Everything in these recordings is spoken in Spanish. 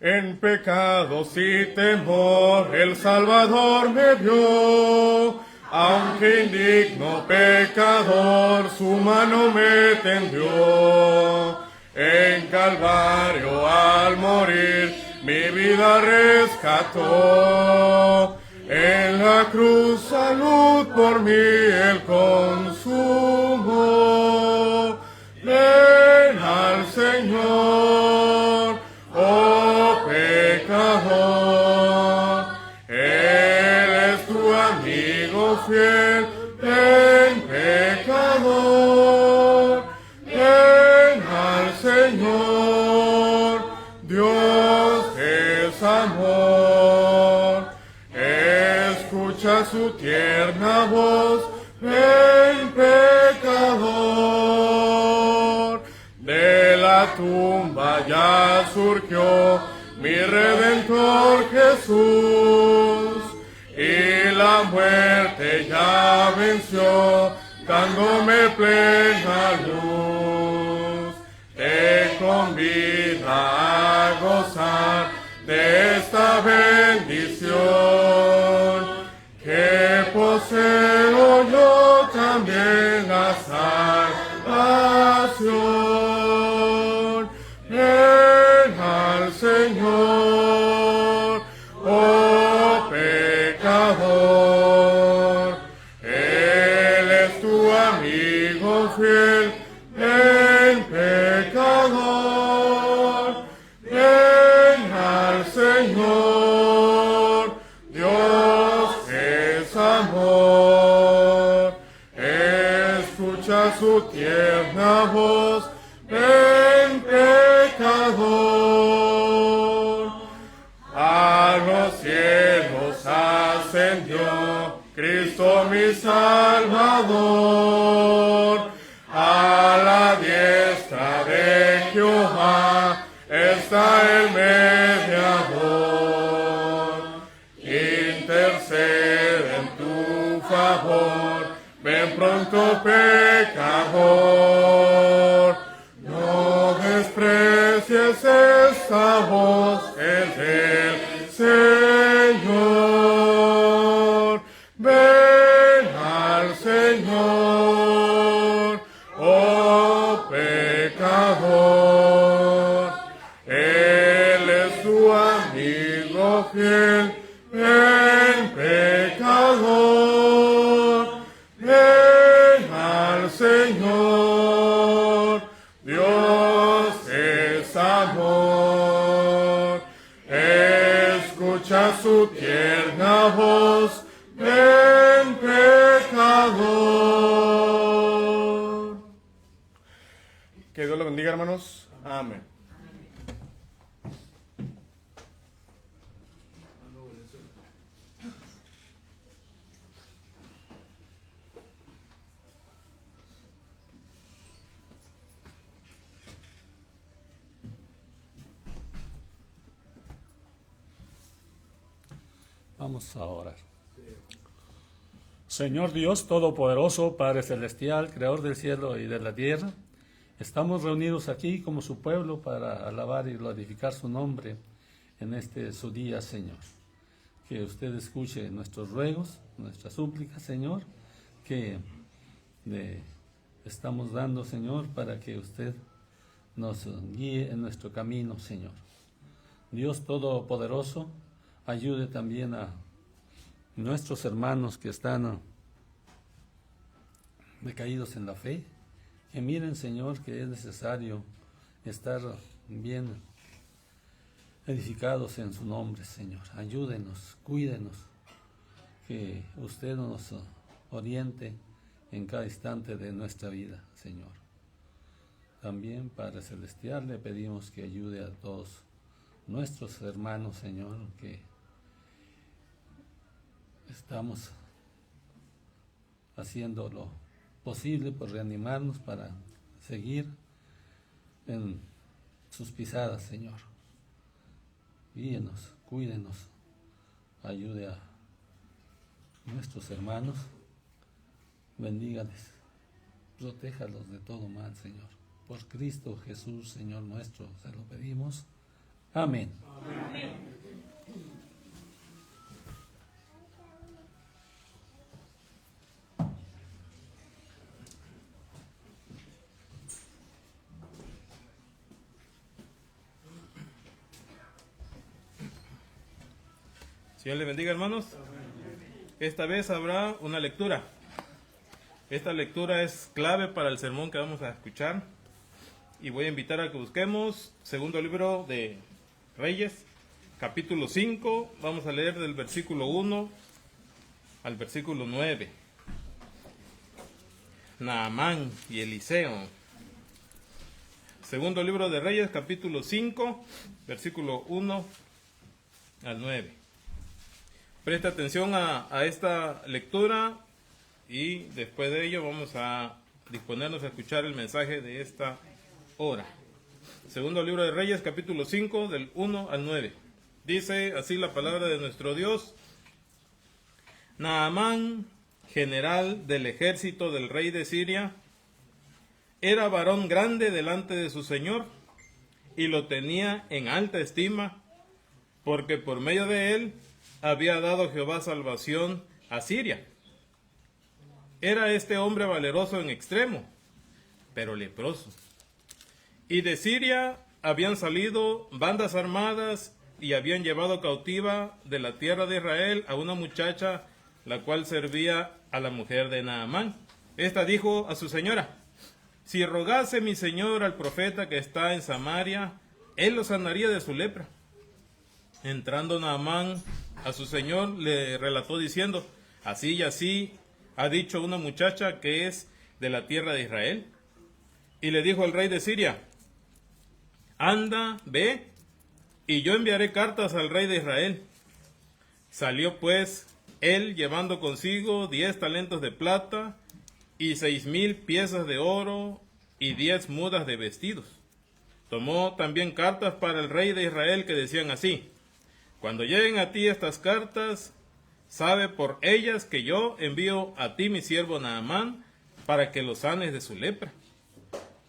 En pecados y temor el Salvador me vio, aunque indigno pecador su mano me tendió. En Calvario al morir mi vida rescató, en la cruz salud por mí él consumó. Ven al Señor, oh pecador, Él es tu amigo fiel. Ven pecador, ven al Señor, Dios es amor. Escucha su tierna voz, ven pecador. De la tumba ya surgió mi Redentor Jesús, y la muerte ya venció, dándome plena luz. Te convida a gozar de esta bendición, que poseo yo también la salvación. Ven al Señor, oh pecador, Él es tu amigo fiel. Ven pecador, ven al Señor, Dios es amor. Escucha su tierna voz, ven pecador. A los cielos ascendió Cristo mi Salvador, a la diestra de Jehová está el mediador. Intercede en tu favor, ven pronto pecador. No desprecies esta voz, es del Señor. Ven al Señor, oh pecador, Él es tu amigo fiel. Ven pecador, ven al Señor, Dios es amor. Escucha su tierna voz, ven pecador. Que Dios lo bendiga, hermanos. Amén. Vamos a orar. Señor Dios Todopoderoso, Padre Celestial, Creador del cielo y de la tierra, estamos reunidos aquí como su pueblo para alabar y glorificar su nombre en su día, Señor. Que usted escuche nuestros ruegos, nuestras súplicas, Señor, que le estamos dando, Señor, para que usted nos guíe en nuestro camino, Señor. Dios Todopoderoso, ayude también a nuestros hermanos que están decaídos en la fe, que miren, Señor, que es necesario estar bien edificados en su nombre, Señor. Ayúdenos, cuídenos, que usted nos oriente en cada instante de nuestra vida, Señor. También, Padre Celestial, le pedimos que ayude a todos nuestros hermanos, Señor, que estamos haciendo lo posible por reanimarnos para seguir en sus pisadas, Señor. Guíenos, cuídenos, ayude a nuestros hermanos, bendígales, protéjalos de todo mal, Señor. Por Cristo Jesús, Señor nuestro, se lo pedimos. Amén. Amén. Señor le bendiga, hermanos. Esta vez habrá una lectura. Esta lectura es clave para el sermón que vamos a escuchar. Y voy a invitar a que busquemos segundo libro de Reyes, capítulo 5. Vamos a leer del versículo 1 al versículo 9. Naamán y Eliseo. Segundo libro de Reyes, capítulo 5, versículo 1 al 9. Presta atención a esta lectura y después de ello vamos a disponernos a escuchar el mensaje de esta hora. Segundo libro de Reyes, capítulo 5, del 1 al 9. Dice así la palabra de nuestro Dios. Naamán, general del ejército del rey de Siria, era varón grande delante de su señor y lo tenía en alta estima, porque por medio de él había dado Jehová salvación a Siria. Era este hombre valeroso en extremo, pero leproso. Y de Siria habían salido bandas armadas y habían llevado cautiva de la tierra de Israel a una muchacha, la cual servía a la mujer de Naamán. Esta dijo a su señora: si rogase mi señor al profeta que está en Samaria, él lo sanaría de su lepra. Entrando Naamán a su señor, le relató diciendo: así y así ha dicho una muchacha que es de la tierra de Israel. Y le dijo el rey de Siria: anda, ve, y yo enviaré cartas al rey de Israel. Salió pues él llevando consigo 10 talentos de plata y 6,000 piezas de oro y 10 mudas de vestidos. Tomó también cartas para el rey de Israel que decían así: cuando lleguen a ti estas cartas, sabe por ellas que yo envío a ti mi siervo Naamán para que lo sanes de su lepra.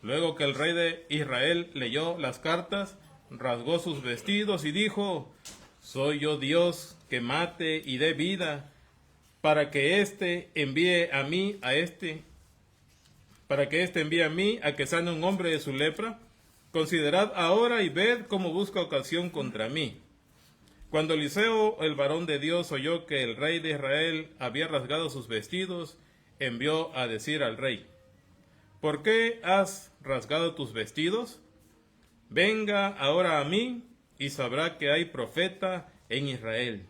Luego que el rey de Israel leyó las cartas, rasgó sus vestidos y dijo: soy yo Dios que mate y dé vida, para que éste envíe a mí a que sane un hombre de su lepra. Considerad ahora y ved cómo busca ocasión contra mí. Cuando Eliseo, el varón de Dios, oyó que el rey de Israel había rasgado sus vestidos, envió a decir al rey: ¿por qué has rasgado tus vestidos? Venga ahora a mí y sabrá que hay profeta en Israel.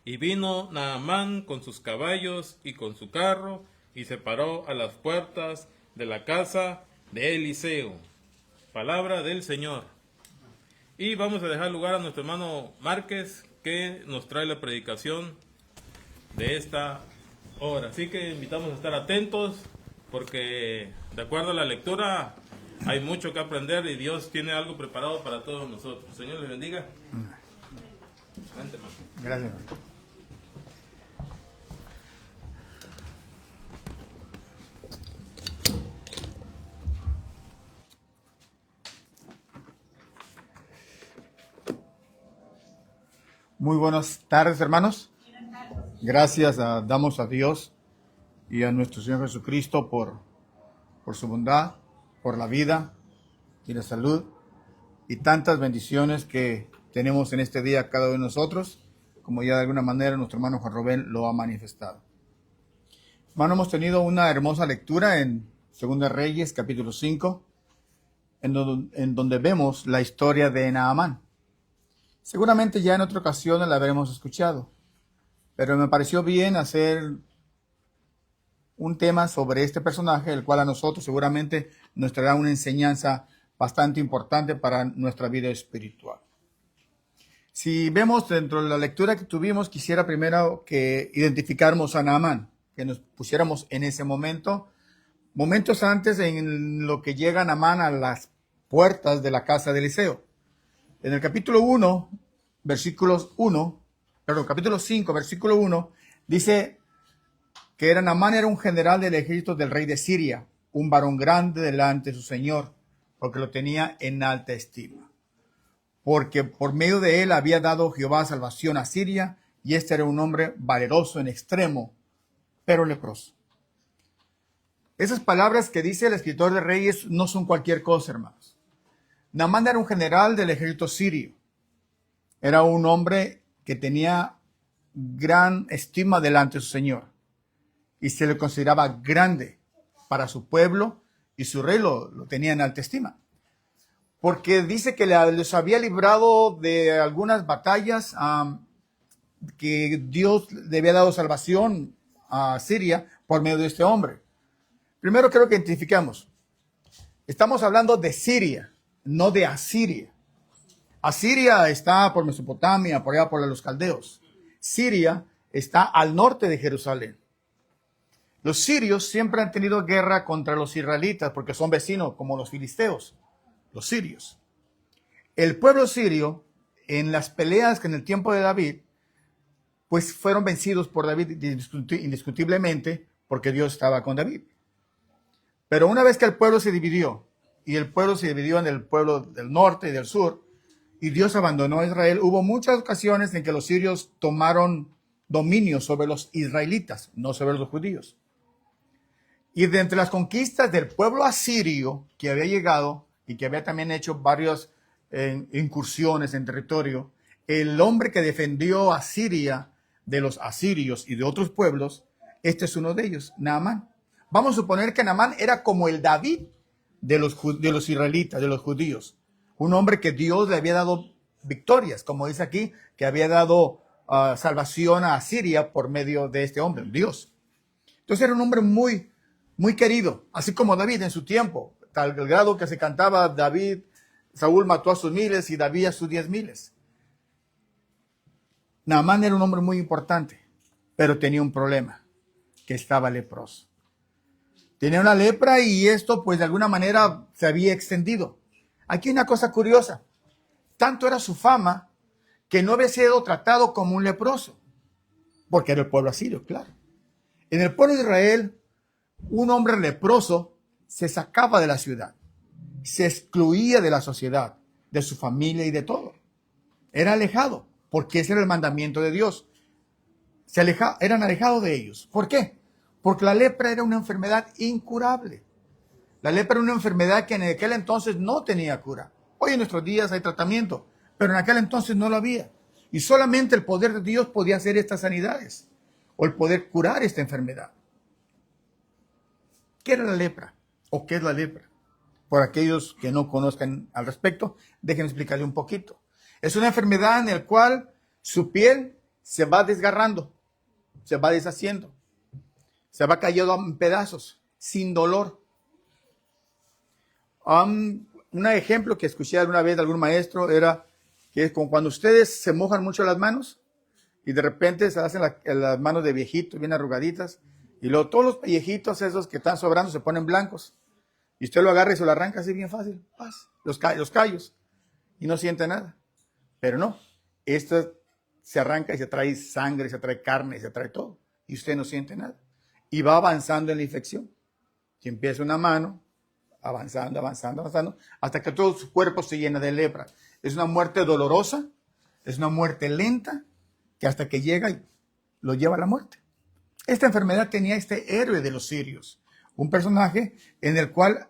Y vino Naamán con sus caballos y con su carro, y se paró a las puertas de la casa de Eliseo. Palabra del Señor. Y vamos a dejar lugar a nuestro hermano Márquez, que nos trae la predicación de esta hora. Así que invitamos a estar atentos, porque de acuerdo a la lectura hay mucho que aprender y Dios tiene algo preparado para todos nosotros. Señor les bendiga. Adelante, hermano. Gracias, hermano. Muy buenas tardes, hermanos. Gracias damos a Dios y a nuestro Señor Jesucristo por su bondad, por la vida y la salud y tantas bendiciones que tenemos en este día cada uno de nosotros, como ya de alguna manera nuestro hermano Juan Rubén lo ha manifestado. Hermano, hemos tenido una hermosa lectura en Segunda Reyes, capítulo 5, en donde vemos la historia de Naamán. Seguramente ya en otra ocasión la habremos escuchado, pero me pareció bien hacer un tema sobre este personaje, el cual a nosotros seguramente nos traerá una enseñanza bastante importante para nuestra vida espiritual. Si vemos dentro de la lectura que tuvimos, quisiera primero que identificáramos a Naamán, que nos pusiéramos en ese momentos antes en lo que llega Naamán a las puertas de la casa de Eliseo. En el capítulo 5, versículo 1, dice que Naamán era un general del ejército del rey de Siria, un varón grande delante de su señor, porque lo tenía en alta estima. Porque por medio de él había dado Jehová salvación a Siria, y este era un hombre valeroso en extremo, pero leproso. Esas palabras que dice el escritor de Reyes no son cualquier cosa, hermanos. Naamán era un general del ejército sirio. Era un hombre que tenía gran estima delante de su Señor y se le consideraba grande para su pueblo y su rey lo tenía en alta estima. Porque dice que les había librado de algunas batallas, que Dios le había dado salvación a Siria por medio de este hombre. Primero quiero que identifiquemos. Estamos hablando de Siria, no de Asiria. Asiria está por Mesopotamia, por allá por los caldeos. Siria está al norte de Jerusalén. Los sirios siempre han tenido guerra contra los israelitas porque son vecinos como los filisteos, los sirios. El pueblo sirio, en las peleas que en el tiempo de David, pues fueron vencidos por David indiscutiblemente porque Dios estaba con David. Pero una vez que el pueblo se dividió, y el pueblo se dividió en el pueblo del norte y del sur, y Dios abandonó a Israel, hubo muchas ocasiones en que los sirios tomaron dominio sobre los israelitas, no sobre los judíos. Y de entre las conquistas del pueblo asirio que había llegado y que había también hecho varias incursiones en territorio, el hombre que defendió a Siria de los asirios y de otros pueblos, este es uno de ellos, Naamán. Vamos a suponer que Naamán era como el David de los israelitas, de los judíos. Un hombre que Dios le había dado victorias, como dice aquí, que había dado salvación a Siria por medio de este hombre, Dios. Entonces era un hombre muy, muy querido, así como David en su tiempo, tal grado que se cantaba David, Saúl mató a sus miles y David a sus 10,000. Naamán era un hombre muy importante, pero tenía un problema, que estaba leproso. Tenía una lepra y esto pues de alguna manera se había extendido. Aquí hay una cosa curiosa. Tanto era su fama que no había sido tratado como un leproso, porque era el pueblo asirio, claro. En el pueblo de Israel, un hombre leproso se sacaba de la ciudad, se excluía de la sociedad, de su familia y de todo. Era alejado, porque ese era el mandamiento de Dios. Eran alejados de ellos. ¿Por qué? Porque la lepra era una enfermedad incurable. La lepra era una enfermedad que en aquel entonces no tenía cura. Hoy en nuestros días hay tratamiento, pero en aquel entonces no lo había. Y solamente el poder de Dios podía hacer estas sanidades o el poder curar esta enfermedad. ¿Qué era la lepra? ¿O qué es la lepra? Por aquellos que no conozcan al respecto, déjenme explicarle un poquito. Es una enfermedad en la cual su piel se va desgarrando, se va deshaciendo, se va cayendo en pedazos, sin dolor. Un ejemplo que escuché alguna vez de algún maestro era que es como cuando ustedes se mojan mucho las manos y de repente se hacen las manos de viejito, bien arrugaditas, y luego todos los pellejitos esos que están sobrando se ponen blancos. Y usted lo agarra y se lo arranca así bien fácil, los callos, y no siente nada. Pero no, esto se arranca y se trae sangre, se trae carne, se trae todo, y usted no siente nada. Y va avanzando en la infección. Si empieza una mano, avanzando, hasta que todo su cuerpo se llena de lepra. Es una muerte dolorosa, es una muerte lenta, que hasta que llega y lo lleva a la muerte. Esta enfermedad tenía este héroe de los sirios, un personaje en el cual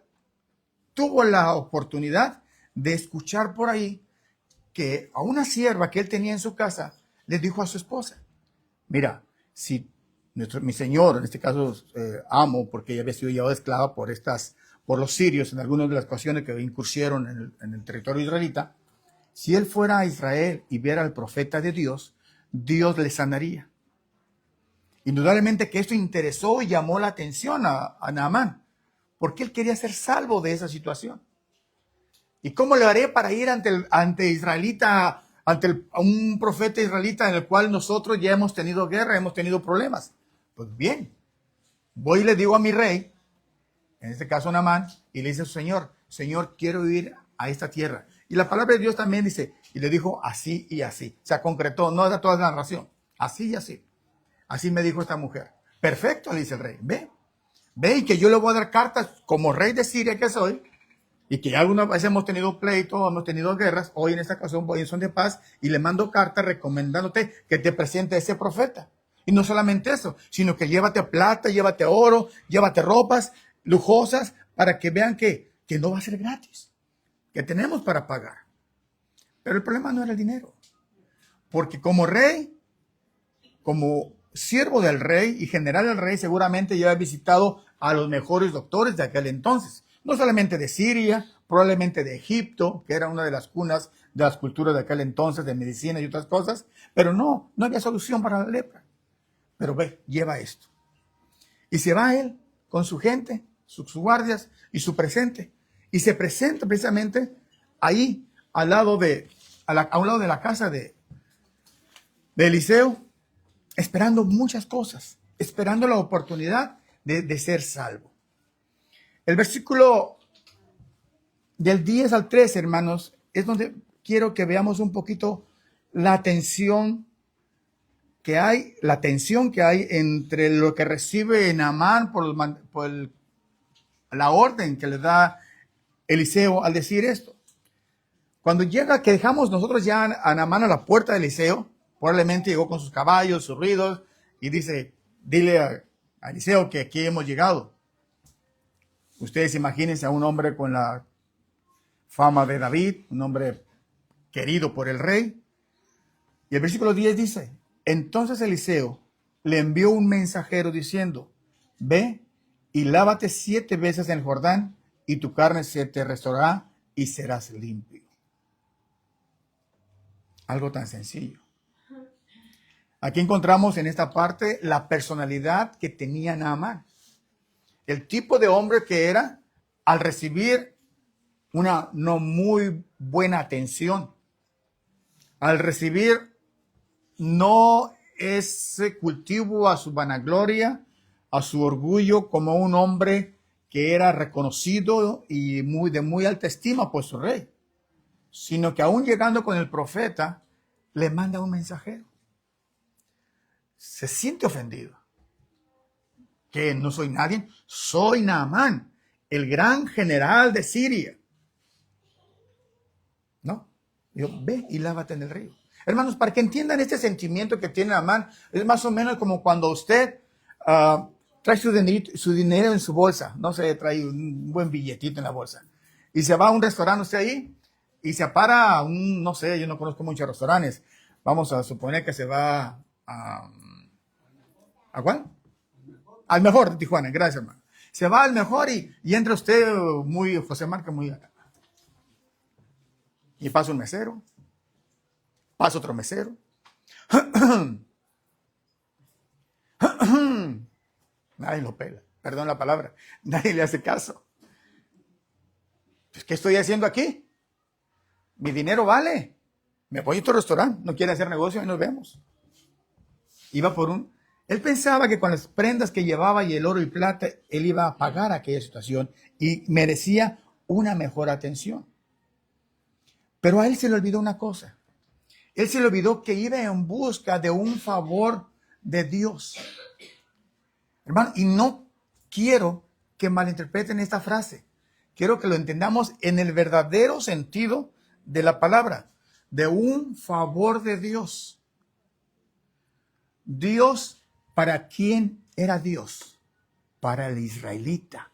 tuvo la oportunidad de escuchar por ahí que a una sierva que él tenía en su casa le dijo a su esposa: mira, si mi señor, en este caso amo, porque ella había sido llevada esclava por los sirios en algunas de las ocasiones que incursionaron en el territorio israelita, si él fuera a Israel y viera al profeta de Dios, Dios le sanaría. Indudablemente que esto interesó y llamó la atención a Naamán, porque él quería ser salvo de esa situación. ¿Y cómo le haré para ir ante un profeta israelita en el cual nosotros ya hemos tenido guerra, hemos tenido problemas? Pues bien, voy y le digo a mi rey, en este caso Naamán, y le dice a su señor: Señor, quiero ir a esta tierra. Y la palabra de Dios también dice, y le dijo así y así. Se concretó, no era toda la narración, así y así. Así me dijo esta mujer. Perfecto, le dice el rey. Ve y que yo le voy a dar cartas como rey de Siria que soy, y que alguna vez hemos tenido pleitos, hemos tenido guerras. Hoy en esta ocasión voy en son de paz y le mando cartas recomendándote que te presente a ese profeta. Y no solamente eso, sino que llévate plata, llévate oro, llévate ropas lujosas para que vean que no va a ser gratis, que tenemos para pagar. Pero el problema no era el dinero, porque como rey, como siervo del rey y general del rey, seguramente ya había visitado a los mejores doctores de aquel entonces. No solamente de Siria, probablemente de Egipto, que era una de las cunas de las culturas de aquel entonces, de medicina y otras cosas, pero no había solución para la lepra. Pero ve, lleva esto. Y se va él con su gente, sus guardias y su presente. Y se presenta precisamente ahí, a un lado de la casa de Eliseo, esperando muchas cosas, esperando la oportunidad de ser salvo. El versículo del 10 al 13, hermanos, es donde quiero que veamos un poquito la tensión que hay entre lo que recibe Naamán por la orden que le da Eliseo al decir esto. Cuando llega, que dejamos nosotros ya a Naamán a la puerta de Eliseo, probablemente llegó con sus caballos, sus ruidos, y dice, dile a Eliseo que aquí hemos llegado. Ustedes imagínense a un hombre con la fama de David, un hombre querido por el rey. Y el versículo 10 dice, entonces Eliseo le envió un mensajero diciendo, ve y lávate 7 veces en el Jordán, y tu carne se te restaurará y serás limpio. Algo tan sencillo. Aquí encontramos en esta parte la personalidad que tenía Naamán. El tipo de hombre que era al recibir una no muy buena atención, al recibir no ese cultivo a su vanagloria, a su orgullo como un hombre que era reconocido y de muy alta estima por su rey, sino que aún llegando con el profeta, le manda un mensajero. Se siente ofendido. ¿Que no soy nadie? Soy Naamán, el gran general de Siria. ¿No? Digo, ve y lávate en el río. Hermanos, para que entiendan este sentimiento que tiene Naamán, es más o menos como cuando usted trae su dinero en su bolsa. No sé, trae un buen billetito en la bolsa. Y se va a un restaurante usted ahí y se para a no sé, yo no conozco muchos restaurantes. Vamos a suponer que se va ¿a cuál? Al Mejor de Tijuana, gracias, hermano. Se va al Mejor y entra usted muy, José Marca, muy... Y pasa un mesero, pasa otro mesero. Nadie lo pela, perdón la palabra, nadie le hace caso. Pues, ¿qué estoy haciendo aquí? Mi dinero vale. Me voy a otro restaurante, no quiere hacer negocio y nos vemos. Él pensaba que con las prendas que llevaba y el oro y plata, él iba a pagar aquella situación y merecía una mejor atención. Pero a él se le olvidó una cosa. Él se le olvidó que iba en busca de un favor de Dios. Hermano, y no quiero que malinterpreten esta frase. Quiero que lo entendamos en el verdadero sentido de la palabra, de un favor de Dios. Dios, ¿para quién era Dios? Para el israelita.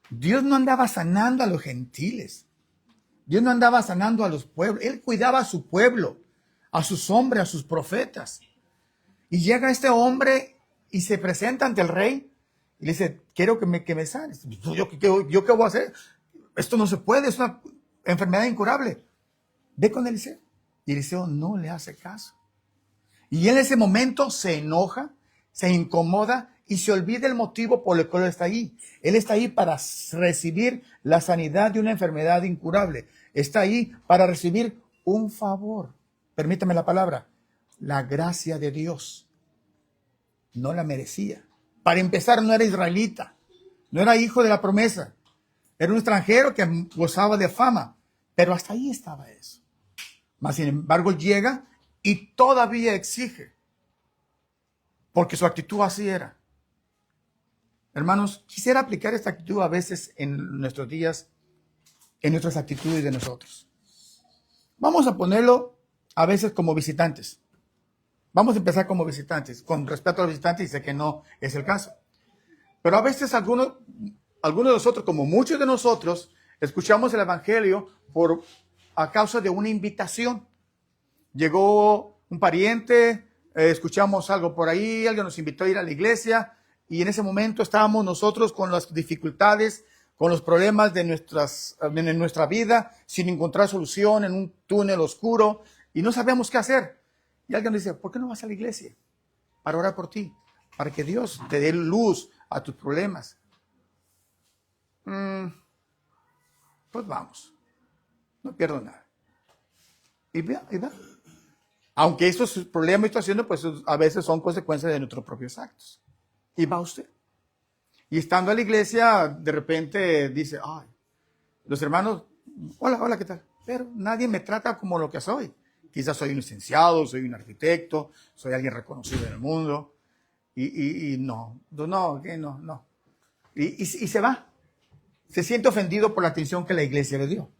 Dios no andaba sanando a los gentiles. Dios no andaba sanando a los pueblos. Él cuidaba a su pueblo, a sus hombres, a sus profetas. Y llega este hombre y se presenta ante el rey y le dice, quiero que me sanes. ¿Yo qué voy a hacer? Esto no se puede, es una enfermedad incurable. Ve con Eliseo. Y Eliseo no le hace caso. Y en ese momento se enoja, se incomoda y se olvida el motivo por el cual está ahí. Él está ahí para recibir la sanidad de una enfermedad incurable. Está ahí para recibir un favor. Permítame la palabra. La gracia de Dios. No la merecía. Para empezar, no era israelita. No era hijo de la promesa. Era un extranjero que gozaba de fama. Pero hasta ahí estaba eso. Mas, sin embargo, llega y todavía exige. Porque su actitud así era. Hermanos, quisiera aplicar esta actitud a veces en nuestros días, en nuestras actitudes de nosotros. Vamos a ponerlo a veces como visitantes. Vamos a empezar como visitantes, con respeto a los visitantes, y sé que no es el caso. Pero a veces algunos de nosotros, como muchos de nosotros, escuchamos el evangelio a causa de una invitación. llegó un pariente, escuchamos algo por ahí, alguien nos invitó a ir a la iglesia y en ese momento estábamos nosotros con las dificultades, con los problemas de nuestra vida, sin encontrar solución, en un túnel oscuro y no sabíamos qué hacer. Y alguien nos dice, ¿por qué no vas a la iglesia? Para orar por ti, para que Dios te dé luz a tus problemas. Pues vamos, no pierdo nada. Y vea. Aunque estos problemas y situaciones, pues a veces son consecuencias de nuestros propios actos. Y va usted. Y estando en la iglesia, de repente dice, ay, los hermanos, hola, ¿qué tal? Pero nadie me trata como lo que soy. Quizás soy un licenciado, soy un arquitecto, soy alguien reconocido en el mundo. Y no. Y se va. Se siente ofendido por la atención que la iglesia le dio.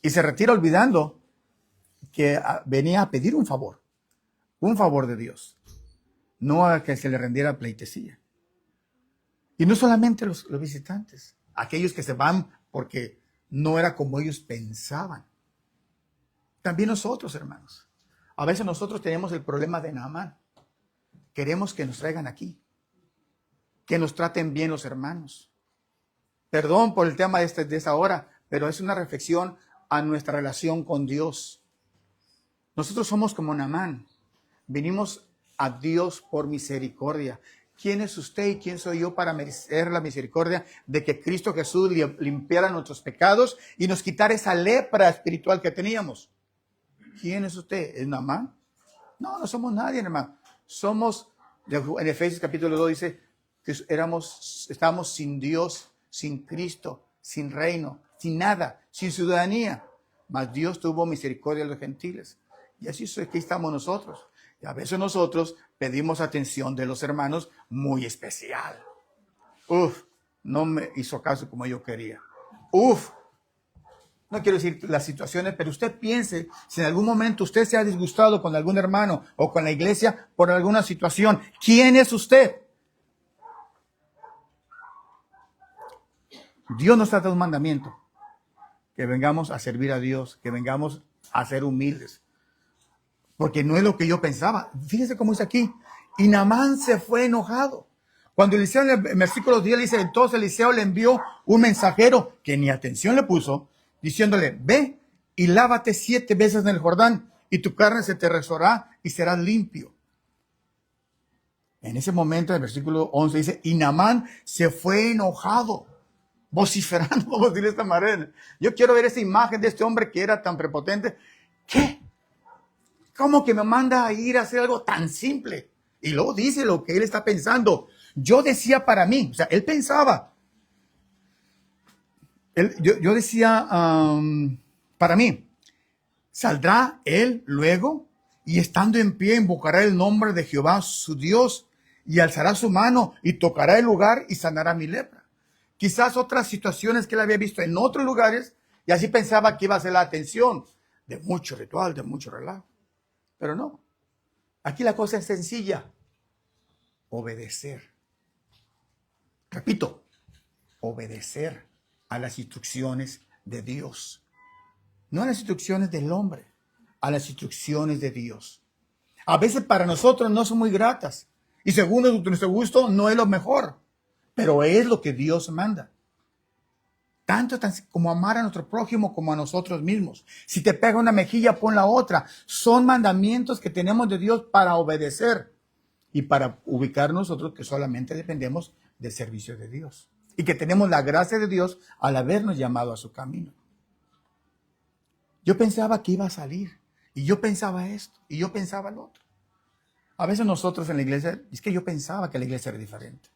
Y se retira olvidando que venía a pedir un favor de Dios, no a que se le rendiera pleitesía. Y no solamente los visitantes, aquellos que se van porque no era como ellos pensaban. También nosotros, hermanos. A veces nosotros tenemos el problema de Naamán. Queremos que nos traigan aquí, que nos traten bien los hermanos. Perdón por el tema de esta hora, pero es una reflexión a nuestra relación con Dios. Nosotros somos como Naamán. Venimos a Dios por misericordia. ¿Quién es usted y quién soy yo para merecer la misericordia de que Cristo Jesús limpiara nuestros pecados y nos quitara esa lepra espiritual que teníamos? ¿Quién es usted? ¿Es Naamán? No somos nadie, hermano. Somos, en Efesios capítulo 2 dice que estábamos sin Dios, sin Cristo, sin reino, sin nada, sin ciudadanía. Mas Dios tuvo misericordia de los gentiles. Y así es que aquí estamos nosotros. Y a veces nosotros pedimos atención de los hermanos muy especial. No me hizo caso como yo quería. No quiero decir las situaciones, pero usted piense si en algún momento usted se ha disgustado con algún hermano o con la iglesia por alguna situación. ¿Quién es usted? Dios nos trata de un mandamiento. Que vengamos a servir a Dios, que vengamos a ser humildes. Porque no es lo que yo pensaba. Fíjese cómo dice aquí. Y Naamán se fue enojado. Cuando Eliseo en el versículo 10 dice, entonces Eliseo le envió un mensajero que ni atención le puso, diciéndole, ve y lávate 7 veces en el Jordán y tu carne se te restaurará y serás limpio. En ese momento, en el versículo 11 dice, y Naamán se fue enojado, vociferando, vamos a decir de esta manera. Yo quiero ver esa imagen de este hombre que era tan prepotente. ¿Qué? ¿Cómo que me manda a ir a hacer algo tan simple? Y luego dice lo que él está pensando. Yo decía para mí, o sea, él pensaba. Yo decía para mí, saldrá él luego y estando en pie invocará el nombre de Jehová su Dios y alzará su mano y tocará el lugar y sanará mi lepra. Quizás otras situaciones que él había visto en otros lugares y así pensaba que iba a ser la atención de mucho ritual, de mucho relajo. Pero no, aquí la cosa es sencilla, obedecer. Repito, obedecer a las instrucciones de Dios. No a las instrucciones del hombre, a las instrucciones de Dios. A veces para nosotros no son muy gratas y según nuestro gusto no es lo mejor, pero es lo que Dios manda. Tanto como amar a nuestro prójimo como a nosotros mismos. Si te pega una mejilla, pon la otra. Son mandamientos que tenemos de Dios para obedecer y para ubicar nosotros que solamente dependemos del servicio de Dios y que tenemos la gracia de Dios al habernos llamado a su camino. Yo pensaba que iba a salir y yo pensaba esto y yo pensaba lo otro. A veces nosotros en la iglesia, es que yo pensaba que la iglesia era diferente.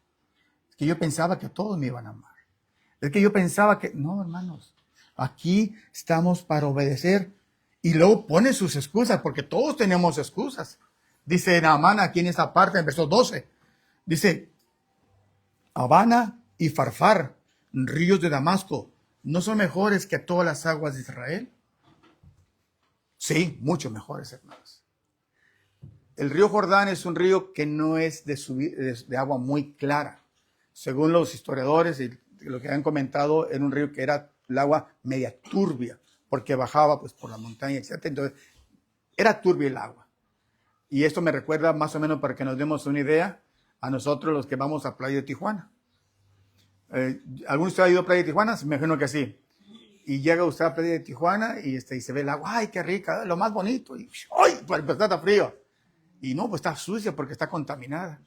Es que yo pensaba que todos me iban a amar. Es que yo pensaba que, no, hermanos, aquí estamos para obedecer. Y luego pone sus excusas, porque todos tenemos excusas. Dice Naamán aquí en esta parte, en verso 12. Dice, Abana y Farfar, ríos de Damasco, ¿no son mejores que todas las aguas de Israel? Sí, mucho mejores, hermanos. El río Jordán es un río que no es de agua muy clara. Según los historiadores y lo que han comentado, era un río que era el agua media turbia, porque bajaba pues por la montaña, etc. Entonces era turbio el agua. Y esto me recuerda más o menos, para que nos demos una idea, a nosotros los que vamos a Playa de Tijuana. ¿Alguno de ustedes ha ido a Playa de Tijuana? Me imagino que sí. Y llega usted a Playa de Tijuana y se ve el agua. ¡Ay, qué rica! Lo más bonito. Y ¡ay! Pues está frío. Y no, pues está sucia porque está contaminada.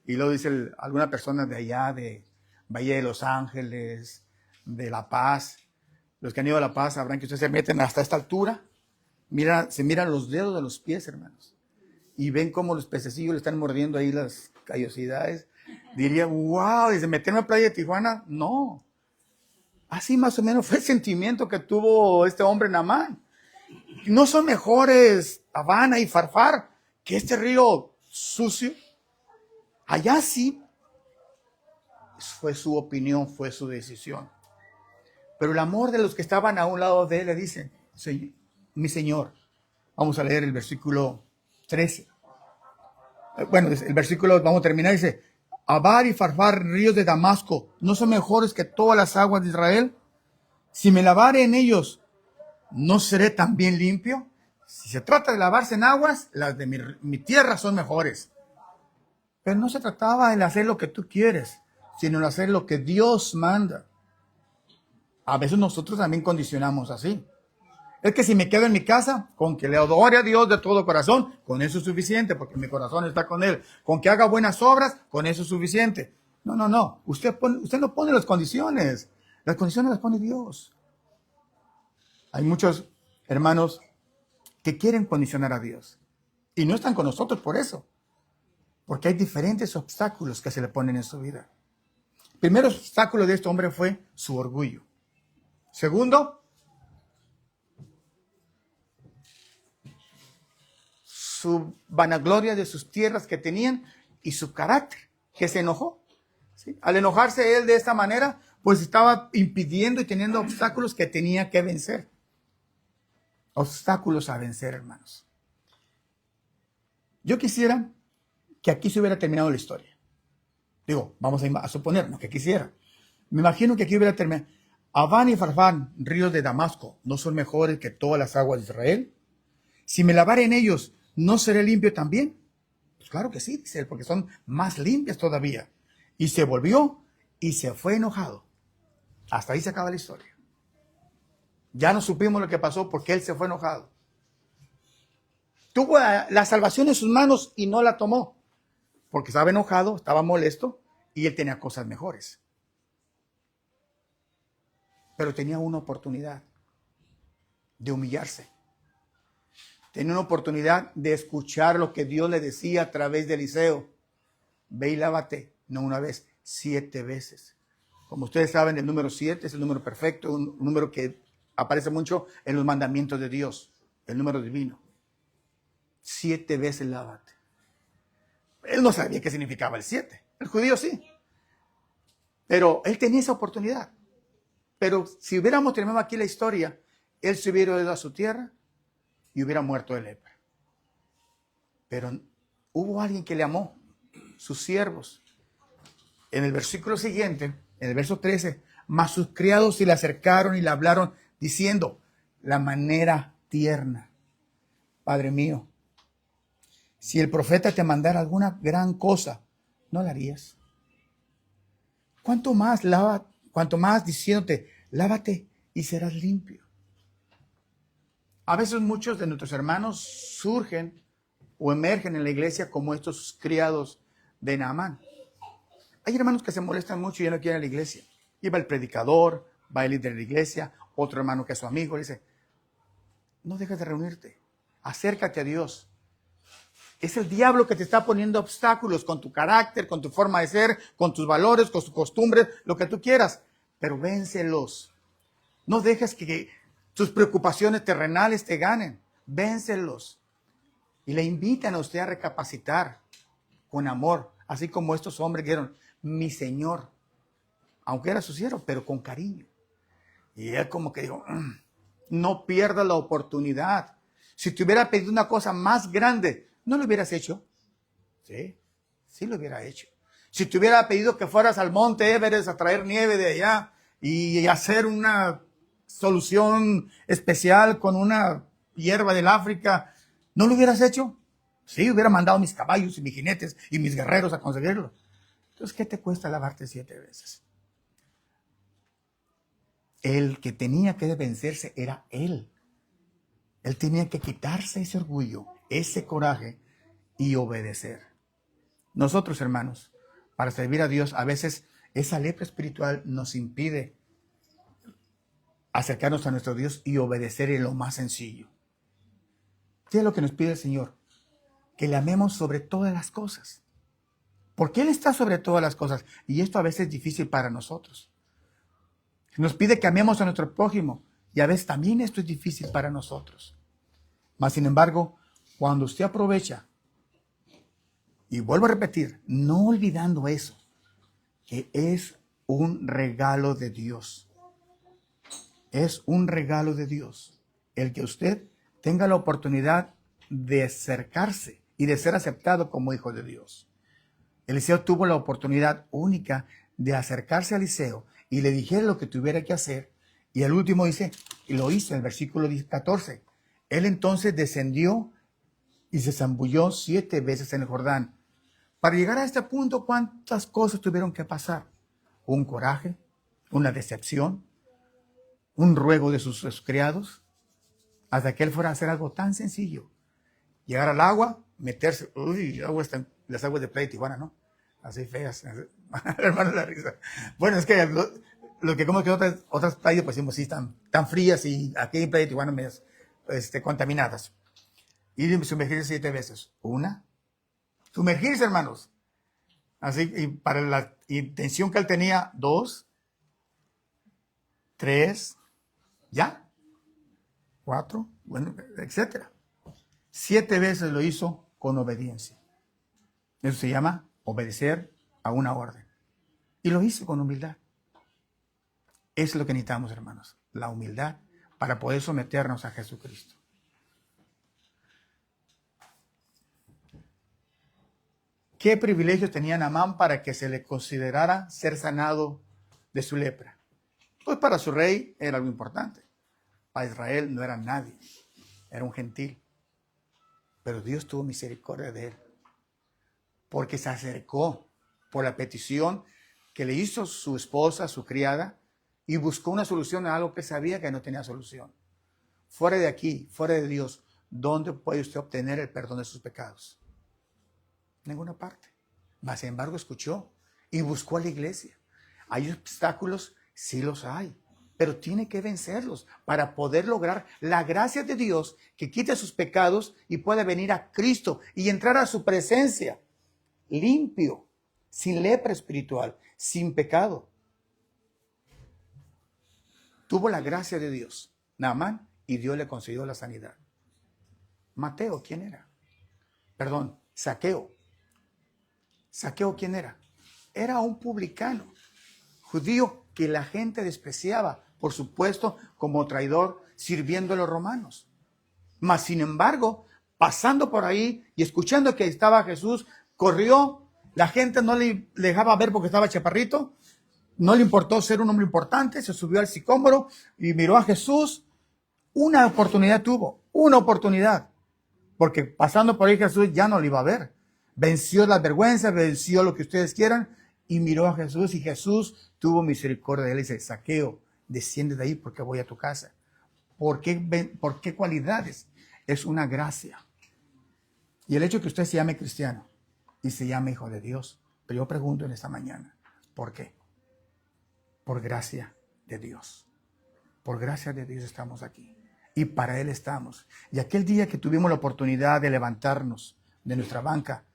Y luego dice alguna persona de allá, de Valle de Los Ángeles, de La Paz. Los que han ido a La Paz sabrán que ustedes se meten hasta esta altura. Se miran los dedos de los pies, hermanos. Y ven cómo los pececillos le están mordiendo ahí las callosidades. Diría, wow, ¿y se meterme a Playa de Tijuana? No. Así más o menos fue el sentimiento que tuvo este hombre Naamán. No son mejores Habana y Farfar que este río sucio. Allá sí fue su opinión, fue su decisión. Pero el amor de los que estaban a un lado de él le dicen, mi Señor, vamos a leer el versículo 13. Bueno, el versículo, vamos a terminar, dice, Abar y Farfar, ríos de Damasco, ¿no son mejores que todas las aguas de Israel? Si me lavare en ellos, ¿no seré también limpio? Si se trata de lavarse en aguas, las de mi tierra son mejores. Pero no se trataba de hacer lo que tú quieres, sino de hacer lo que Dios manda. A veces nosotros también condicionamos así. Es que si me quedo en mi casa, con que le adore a Dios de todo corazón, con eso es suficiente, porque mi corazón está con Él. Con que haga buenas obras, con eso es suficiente. No. Usted no pone las condiciones. Las condiciones las pone Dios. Hay muchos hermanos que quieren condicionar a Dios. Y no están con nosotros por eso. Porque hay diferentes obstáculos que se le ponen en su vida. El primer obstáculo de este hombre fue su orgullo. Segundo, su vanagloria de sus tierras que tenían y su carácter, que se enojó. ¿Sí? Al enojarse él de esta manera, pues estaba impidiendo y teniendo obstáculos que tenía que vencer. Obstáculos a vencer, hermanos. Yo quisiera que aquí se hubiera terminado la historia. Digo, vamos a suponernos que quisiera. Me imagino que aquí hubiera terminado. Habán y Farfán, ríos de Damasco, ¿no son mejores que todas las aguas de Israel? Si me lavare en ellos, ¿no seré limpio también? Pues claro que sí, dice él, porque son más limpias todavía. Y se volvió y se fue enojado. Hasta ahí se acaba la historia. Ya no supimos lo que pasó porque él se fue enojado. Tuvo la salvación en sus manos y no la tomó. Porque estaba enojado, estaba molesto y él tenía cosas mejores. Pero tenía una oportunidad de humillarse. Tenía una oportunidad de escuchar lo que Dios le decía a través de Eliseo. Ve y lávate, no una vez, 7 veces. Como ustedes saben, el número 7 es el número perfecto, un número que aparece mucho en los mandamientos de Dios, el número divino. 7 veces lávate. Él no sabía qué significaba el 7. El judío sí. Pero él tenía esa oportunidad. Pero si hubiéramos terminado aquí la historia, él se hubiera ido a su tierra y hubiera muerto de lepra. Pero hubo alguien que le amó, sus siervos. En el versículo siguiente, en el verso 13, mas sus criados se le acercaron y le hablaron diciendo, la manera tierna, Padre mío, si el profeta te mandara alguna gran cosa, ¿no la harías? Cuanto más diciéndote, lávate y serás limpio. A veces muchos de nuestros hermanos surgen o emergen en la iglesia como estos criados de Naamán. Hay hermanos que se molestan mucho y ya no quieren ir a la iglesia. Y va el predicador, va el líder de la iglesia, otro hermano que es su amigo, le dice, no dejes de reunirte, acércate a Dios. Es el diablo que te está poniendo obstáculos con tu carácter, con tu forma de ser, con tus valores, con tus costumbres, lo que tú quieras. Pero vénselos. No dejes que tus preocupaciones terrenales te ganen. Vénselos. Y le invitan a usted a recapacitar con amor. Así como estos hombres dijeron, mi Señor. Aunque era su siervo, pero con cariño. Y él como que dijo, no pierdas la oportunidad. Si te hubiera pedido una cosa más grande, ¿no lo hubieras hecho? Sí, sí lo hubiera hecho. Si te hubiera pedido que fueras al monte Everest a traer nieve de allá y hacer una solución especial con una hierba del África, ¿No lo hubieras hecho? Sí, hubiera mandado mis caballos y mis jinetes y mis guerreros a conseguirlo. Entonces, ¿qué te cuesta lavarte 7 veces? El que tenía que vencerse era él. Él tenía que quitarse ese orgullo, ese coraje y obedecer. Nosotros, hermanos, para servir a Dios, a veces esa lepra espiritual nos impide acercarnos a nuestro Dios y obedecer en lo más sencillo. ¿Qué es lo que nos pide el Señor? Que le amemos sobre todas las cosas. Porque Él está sobre todas las cosas. Y esto a veces es difícil para nosotros. Nos pide que amemos a nuestro prójimo. Y a veces también esto es difícil para nosotros. Mas, sin embargo, cuando usted aprovecha, y vuelvo a repetir, no olvidando eso, que es un regalo de Dios. Es un regalo de Dios. El que usted tenga la oportunidad de acercarse y de ser aceptado como hijo de Dios. Eliseo tuvo la oportunidad única de acercarse a Eliseo y le dijera lo que tuviera que hacer. Y el último dice, y lo hizo en el versículo 14. Él entonces descendió y se zambulló 7 veces en el Jordán. Para llegar a este punto, ¿cuántas cosas tuvieron que pasar? Un coraje, una decepción, un ruego de sus criados, hasta que él fuera a hacer algo tan sencillo. Llegar al agua, meterse, las aguas de Playa de Tijuana, ¿no? Así feas. Hermano, la risa. Bueno, es que lo que como que otras playas, pues sí, tan frías y aquí en Playa de Tijuana medias contaminadas. Y sumergirse 7 veces. Una. Sumergirse, hermanos. Así, y para la intención que él tenía, 2, 3, ya, 4, bueno, etcétera. 7 veces lo hizo con obediencia. Eso se llama obedecer a una orden. Y lo hizo con humildad. Eso es lo que necesitamos, hermanos. La humildad para poder someternos a Jesucristo. ¿Qué privilegios tenía Naamán para que se le considerara ser sanado de su lepra? Pues para su rey era algo importante. Para Israel no era nadie. Era un gentil. Pero Dios tuvo misericordia de él. Porque se acercó por la petición que le hizo su esposa, su criada, y buscó una solución a algo que sabía que no tenía solución. Fuera de aquí, fuera de Dios, ¿dónde puede usted obtener el perdón de sus pecados? Ninguna parte. Mas, sin embargo, escuchó y buscó a la iglesia. ¿Hay obstáculos? Sí los hay. Pero tiene que vencerlos para poder lograr la gracia de Dios que quite sus pecados y pueda venir a Cristo y entrar a su presencia limpio, sin lepra espiritual, sin pecado. Tuvo la gracia de Dios, Naamán, y Dios le concedió la sanidad. Mateo, ¿quién era? Perdón, Zaqueo. ¿Zaqueo quién era? Era un publicano, judío que la gente despreciaba, por supuesto, como traidor, sirviendo a los romanos. Mas, sin embargo, pasando por ahí y escuchando que estaba Jesús, corrió. La gente no le dejaba ver porque estaba chaparrito. No le importó ser un hombre importante. Se subió al sicómoro y miró a Jesús. Una oportunidad tuvo, una oportunidad. Porque pasando por ahí Jesús ya no le iba a ver. Venció las vergüenzas, venció lo que ustedes quieran y miró a Jesús. Y Jesús tuvo misericordia de él y dice, Zaqueo, desciende de ahí porque voy a tu casa. ¿Por qué cualidades? Es una gracia. Y el hecho de que usted se llame cristiano y se llame hijo de Dios. Pero yo pregunto en esta mañana, ¿por qué? Por gracia de Dios. Por gracia de Dios estamos aquí. Y para Él estamos. Y aquel día que tuvimos la oportunidad de levantarnos de nuestra banca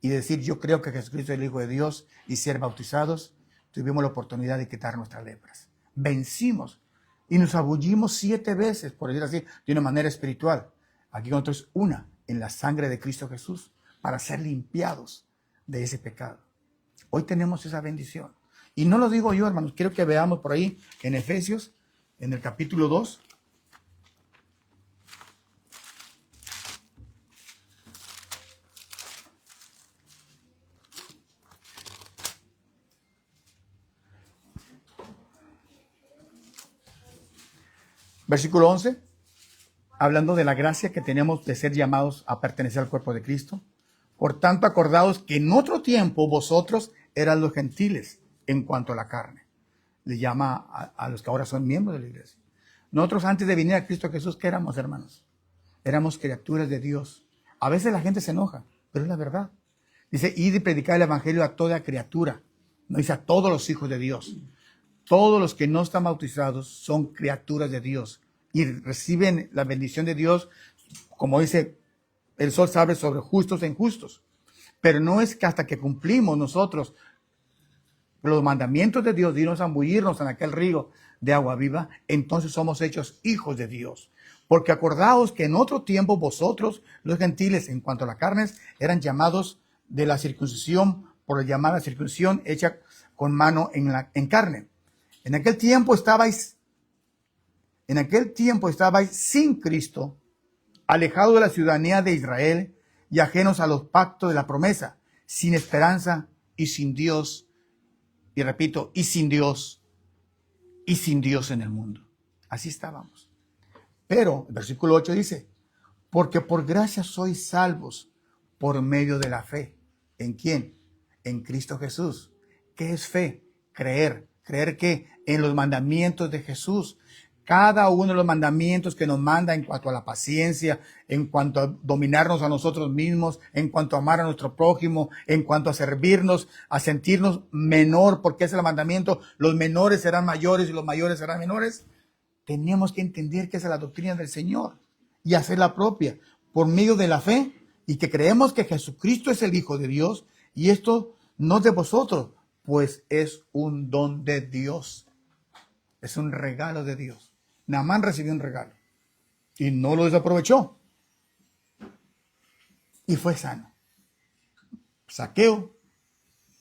y decir, yo creo que Jesucristo es el Hijo de Dios y ser bautizados, tuvimos la oportunidad de quitar nuestras lepras. Vencimos y nos abullimos 7 veces, por decir así, de una manera espiritual. Aquí nosotros una en la sangre de Cristo Jesús para ser limpiados de ese pecado. Hoy tenemos esa bendición. Y no lo digo yo, hermanos, quiero que veamos por ahí en Efesios, en el capítulo 2. Versículo 11. hablando de la gracia que tenemos de ser llamados a pertenecer al cuerpo de Cristo. Por tanto, acordaos que en otro tiempo vosotros eran los gentiles en cuanto a la carne. Le llama a los que ahora son miembros de la iglesia. Nosotros antes de venir a Cristo Jesús, ¿qué éramos, hermanos? Éramos criaturas de Dios. A veces la gente se enoja, pero es la verdad. Dice, id y predicar el evangelio a toda criatura. No dice a todos los hijos de Dios. Todos los que no están bautizados son criaturas de Dios y reciben la bendición de Dios, como dice, el sol sale sobre justos e injustos. Pero no es que hasta que cumplimos nosotros los mandamientos de Dios, de irnos a zambullirnos en aquel río de agua viva, entonces somos hechos hijos de Dios. Porque acordaos que en otro tiempo vosotros, los gentiles, en cuanto a la carne, eran llamados de la circuncisión, por la llamada circuncisión hecha con mano en carne. En aquel tiempo estabais sin Cristo, alejados de la ciudadanía de Israel y ajenos a los pactos de la promesa, sin esperanza y sin Dios. Y repito, y sin Dios en el mundo. Así estábamos. Pero el versículo 8 dice, porque por gracia sois salvos por medio de la fe. ¿En quién? En Cristo Jesús. ¿Qué es fe? Creer. ¿Creer qué? En los mandamientos de Jesús. Cada uno de los mandamientos que nos manda en cuanto a la paciencia, en cuanto a dominarnos a nosotros mismos, en cuanto a amar a nuestro prójimo, en cuanto a servirnos, a sentirnos menor, porque es el mandamiento, los menores serán mayores y los mayores serán menores. Tenemos que entender que esa es la doctrina del Señor y hacerla propia por medio de la fe y que creemos que Jesucristo es el Hijo de Dios y esto no es de vosotros, pues es un don de Dios. Es un regalo de Dios. Naamán recibió un regalo y no lo desaprovechó y fue sano. Zaqueo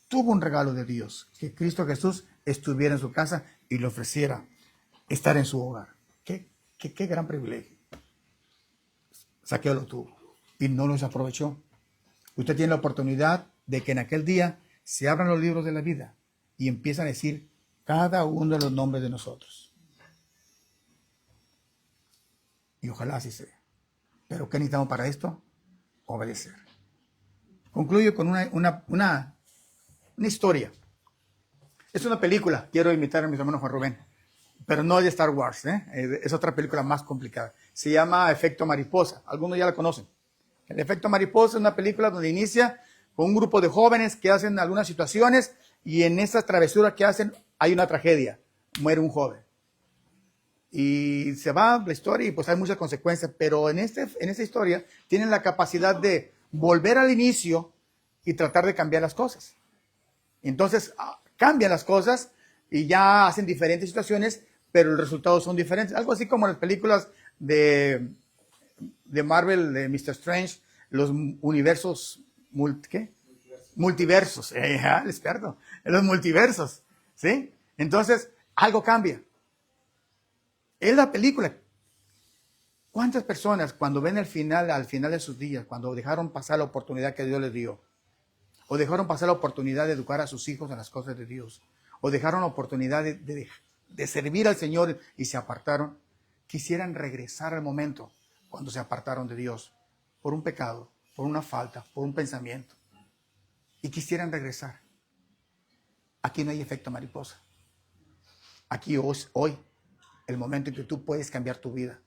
tuvo un regalo de Dios, que Cristo Jesús estuviera en su casa y le ofreciera estar en su hogar. Qué gran privilegio. Zaqueo lo tuvo y no lo desaprovechó. Usted tiene la oportunidad de que en aquel día se abran los libros de la vida y empiezan a decir cada uno de los nombres de nosotros. Y ojalá así sea. ¿Pero qué necesitamos para esto? Obedecer. Concluyo con una historia. Es una película. Quiero invitar a mis hermanos Juan Rubén. Pero no es de Star Wars. Es otra película más complicada. Se llama Efecto Mariposa. Algunos ya la conocen. El Efecto Mariposa es una película donde inicia con un grupo de jóvenes que hacen algunas situaciones y en esa travesura que hacen hay una tragedia. Muere un joven. Y se va la historia y pues hay muchas consecuencias, pero en esta historia tienen la capacidad de volver al inicio y tratar de cambiar las cosas. Entonces cambian las cosas y ya hacen diferentes situaciones, pero los resultados son diferentes. Algo así como las películas de Marvel, de Mr. Strange, los universos, multiversos, el experto, los multiversos, ¿sí? Entonces, algo cambia. Es la película. ¿Cuántas personas cuando ven al final de sus días, cuando dejaron pasar la oportunidad que Dios les dio, o dejaron pasar la oportunidad de educar a sus hijos en las cosas de Dios, o dejaron la oportunidad de servir al Señor y se apartaron, quisieran regresar al momento cuando se apartaron de Dios por un pecado, por una falta, por un pensamiento, y quisieran regresar? Aquí no hay efecto mariposa. Aquí hoy el momento en que tú puedes cambiar tu vida,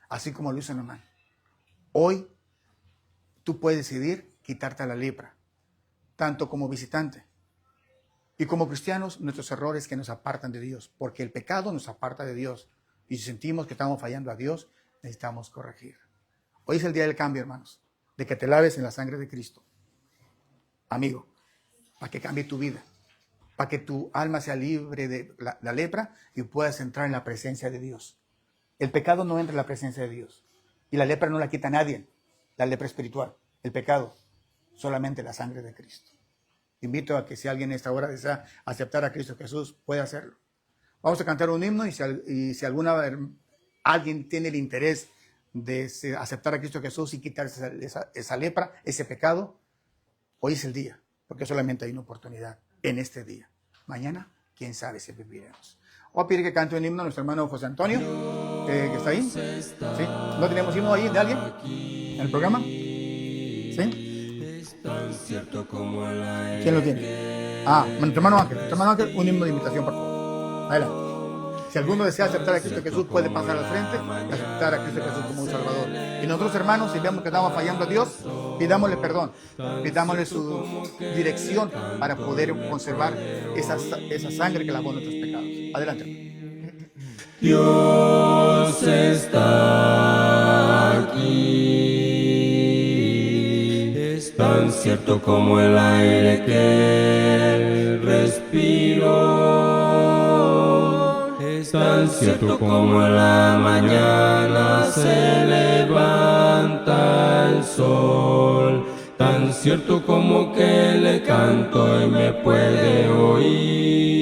así como lo hizo Naamán. Hoy tú puedes decidir quitarte la lepra, tanto como visitante y como cristianos, nuestros errores que nos apartan de Dios, porque el pecado nos aparta de Dios y si sentimos que estamos fallando a Dios, necesitamos corregir. Hoy es el día del cambio, hermanos, de que te laves en la sangre de Cristo, amigo, para que cambie tu vida, para que tu alma sea libre de la lepra y puedas entrar en la presencia de Dios. El pecado no entra en la presencia de Dios. Y la lepra no la quita nadie. La lepra espiritual, el pecado, solamente la sangre de Cristo. Invito a que si alguien en esta hora desea aceptar a Cristo Jesús, puede hacerlo. Vamos a cantar un himno y si alguien tiene el interés de aceptar a Cristo Jesús y quitarse esa lepra, ese pecado, hoy es el día, porque solamente hay una oportunidad en este día. Mañana, quién sabe si viviremos. Voy a pedir que cante un himno a nuestro hermano José Antonio, que está ahí. ¿Sí? ¿No tenemos himno ahí de alguien en el programa? ¿Sí? ¿Quién lo tiene? Nuestro hermano Ángel, un himno de invitación, por favor. Adelante. Si alguno desea aceptar a Cristo Jesús, puede pasar al frente y aceptar a Cristo Jesús como un Salvador. Y nosotros, hermanos, si vemos que estamos fallando a Dios, pidámosle perdón, pidámosle su dirección para poder conservar esa sangre que lavó nuestros pecados. Adelante. Dios está aquí, es tan cierto como el aire que Él respiró. Es tan cierto como en la mañana se levanta el sol, tan cierto como que le canto y me puede oír.